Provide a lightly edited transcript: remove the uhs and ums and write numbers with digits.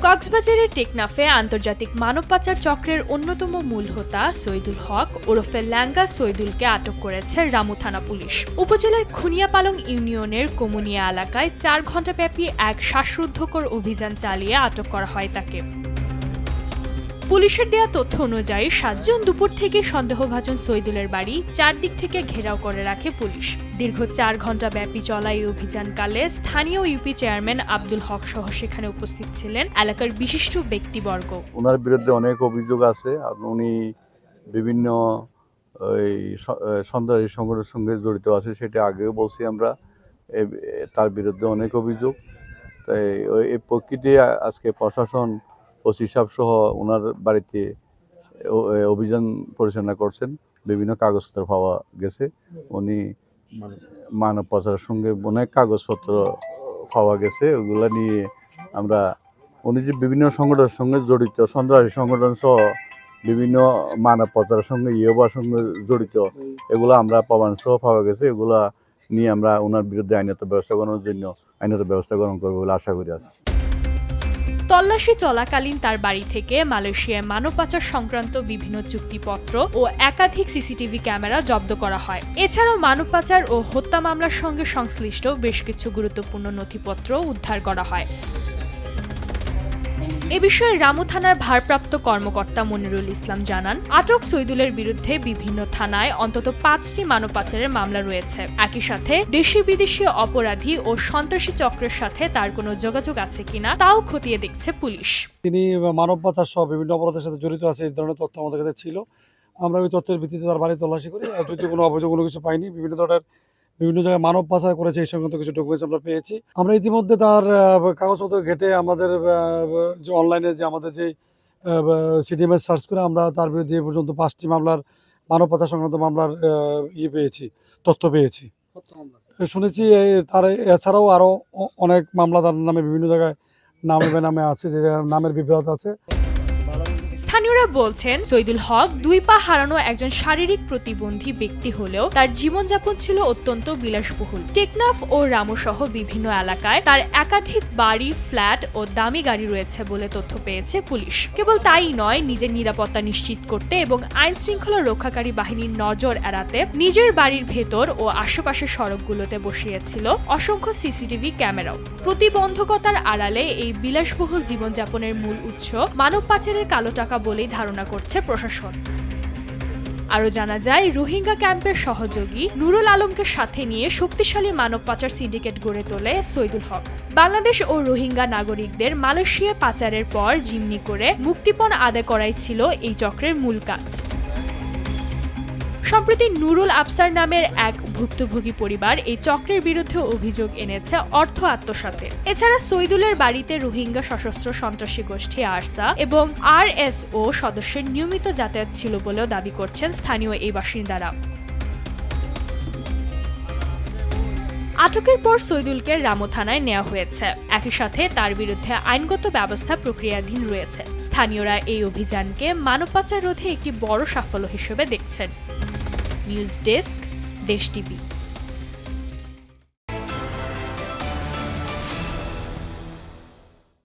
কক্সবাজারের টেকনাফে আন্তর্জাতিক মানব পাচার চক্রের অন্যতম মূল হোতা সৈদুল হক ওরফে ল্যাঙ্গা সৈদুলকে আটক করেছে রামু থানা পুলিশ। উপজেলার খুনিয়াপালং ইউনিয়নের কমুনিয়া এলাকায় ৪ ঘণ্টাব্যাপী এক শ্বাসরুদ্ধকর অভিযান চালিয়ে আটক করা হয় তাকে। পুলিশের দেয়া তথ্য অনুযায়ী ৭ জুন দুপুর থেকে সন্দেহভাজন সৈদুলের বাড়ি চারদিক থেকে ঘেরাও করে রাখে পুলিশ। দীর্ঘ ৪ ঘণ্টা ব্যাপী চলা এই অভিযানকালে স্থানীয় ইউপি চেয়ারম্যান আব্দুল হক সহ সেখানে উপস্থিত ছিলেন এলাকার বিশিষ্ট ব্যক্তিবর্গ। ওনার বিরুদ্ধে অনেক অভিযোগ আছে। উনি বিভিন্ন সন্ত্রাসী সংগঠনের সঙ্গে জড়িত আছে, সেটা আগেও বলছি আমরা। তার বিরুদ্ধে অনেক অভিযোগ। তাই এই প্রকৃতি আজকে প্রশাসন ওসি সাহেব সহ ওনার বাড়িতে অভিযান পরিচালনা করছেন। বিভিন্ন কাগজপত্র পাওয়া গেছে। উনি মানব পাচারের সঙ্গে অনেক কাগজপত্র পাওয়া গেছে। ওগুলো নিয়ে আমরা উনি যে বিভিন্ন সংগঠনের সঙ্গে জড়িত, সন্ত্রাসী সংগঠন সহ বিভিন্ন মানব পাচারের সঙ্গে ইয়েবার সঙ্গে জড়িত, এগুলো আমরা প্রমাণ সহ পাওয়া গেছে। এগুলা নিয়ে আমরা ওনার বিরুদ্ধে আইনত ব্যবস্থা গ্রহণের জন্য আইনত ব্যবস্থা গ্রহণ করবো বলে আশা করি আছি। তল্লাশি চলাকালীন তার বাড়ি থেকে মালয়েশিয়ায় মানব পাচার সংক্রান্ত বিভিন্ন চুক্তিপত্র ও একাধিক সিসিটিভি ক্যামেরা জব্দ করা হয়। এছাড়াও মানব পাচার ও হত্যা মামলার সঙ্গে সংশ্লিষ্ট বেশ কিছু গুরুত্বপূর্ণ নথিপত্র উদ্ধার করা হয়। এ বিষয়ে রামু থানার ভারপ্রাপ্ত কর্মকর্তা মনিরুল ইসলাম জানান, আটক সৈদুলের বিরুদ্ধে বিভিন্ন থানায় অন্তত ৫টি মানব পাচারের মামলা রয়েছে। একই সাথে দেশি বিদেশি অপরাধী ও সন্ত্রাসী চক্রের সাথে তার কোনো যোগাযোগ আছে কিনা তাও খতিয়ে দেখছে পুলিশ। তিনি মানব পাচার সহ বিভিন্ন অপরাধের সাথে জড়িত আছে, এই ধরনের তথ্য আমাদের কাছে ছিল। আমরা ওই তথ্যের ভিত্তিতে তার বাড়ি তল্লাশি করি। যদি কোনো অবৈধ কোনো কিছু পাইনি। বিভিন্ন জায়গায় মানব পাচার করেছে এই সংক্রান্ত কিছু ডকুমেন্টস আমরা পেয়েছি। আমরা ইতিমধ্যে তার কাগজপত্র ঘেটে আমাদের যে অনলাইনে যে আমাদের যে সিডিএমএস সার্চ করে আমরা তার বিরুদ্ধে এ পর্যন্ত 5টি মামলার মানব পাচার সংক্রান্ত মামলার তথ্য পেয়েছি। শুনেছি তার এছাড়াও আরও অনেক মামলা তার নামে বিভিন্ন জায়গায় নামে আছে, যে নামের বিভ্রাট আছে। স্থানীয়রা বলছেন, সৈদুল হক 2 পা হারানো একজন শারীরিক প্রতিবন্ধী ব্যক্তি হলেও তার জীবনযাপন ছিল অত্যন্ত বিলাসবহুল। টেকনাফ ও রামু সহ বিভিন্ন এলাকায় তার একাধিক বাড়ি, ফ্ল্যাট ও দামি গাড়ি রয়েছে বলে তথ্য পেয়েছে পুলিশ। কেবল তাই নয়, নিজের নিরাপত্তা নিশ্চিত করতে এবং আইন শৃঙ্খলা রক্ষাকারী বাহিনীর নজর এড়াতে নিজের বাড়ির ভেতর ও আশেপাশের সড়কগুলোতে বসিয়েছিল অসংখ্য সিসিটিভি ক্যামেরাও। প্রতিবন্ধকতার আড়ালে এই বিলাসবহুল জীবনযাপনের মূল উৎস মানব পাচারের কালো টাকা বলেই ধারণা করছে প্রশাসন। আরও জানা যায়, রোহিঙ্গা ক্যাম্পের সহযোগী নুরুল আলমকে সাথে নিয়ে শক্তিশালী মানব পাচার সিন্ডিকেট গড়ে তোলে সৈদুল হক। বাংলাদেশ ও রোহিঙ্গা নাগরিকদের মালয়েশিয়া পাচারের পর জিম্মি করে মুক্তিপণ আদায় করাই ছিল এই চক্রের মূল কাজ। সম্প্রতি নুরুল আফসার নামের এক ভুক্তভোগী পরিবার এই চক্রের বিরুদ্ধে অভিযোগ এনেছে অর্থ আত্মসাতে। এছাড়া সৈদুলের বাড়িতে রোহিঙ্গা সশস্ত্র সন্ত্রাসী গোষ্ঠী আরসা এবং আরএসও সদস্যের নিয়মিত যাতায়াত ছিল বলেও দাবি করছেন স্থানীয় এই বাসিন্দারা। আটকের পর সৈদুলকে রামু থানায় নেওয়া হয়েছে। একই সাথে তার বিরুদ্ধে আইনগত ব্যবস্থা প্রক্রিয়াধীন রয়েছে। স্থানীয়রা এই অভিযানকে মানব পাচার রোধে একটি বড় সাফল্য হিসেবে দেখছেন। নিউজ ডেস্ক, দেশ টিভি।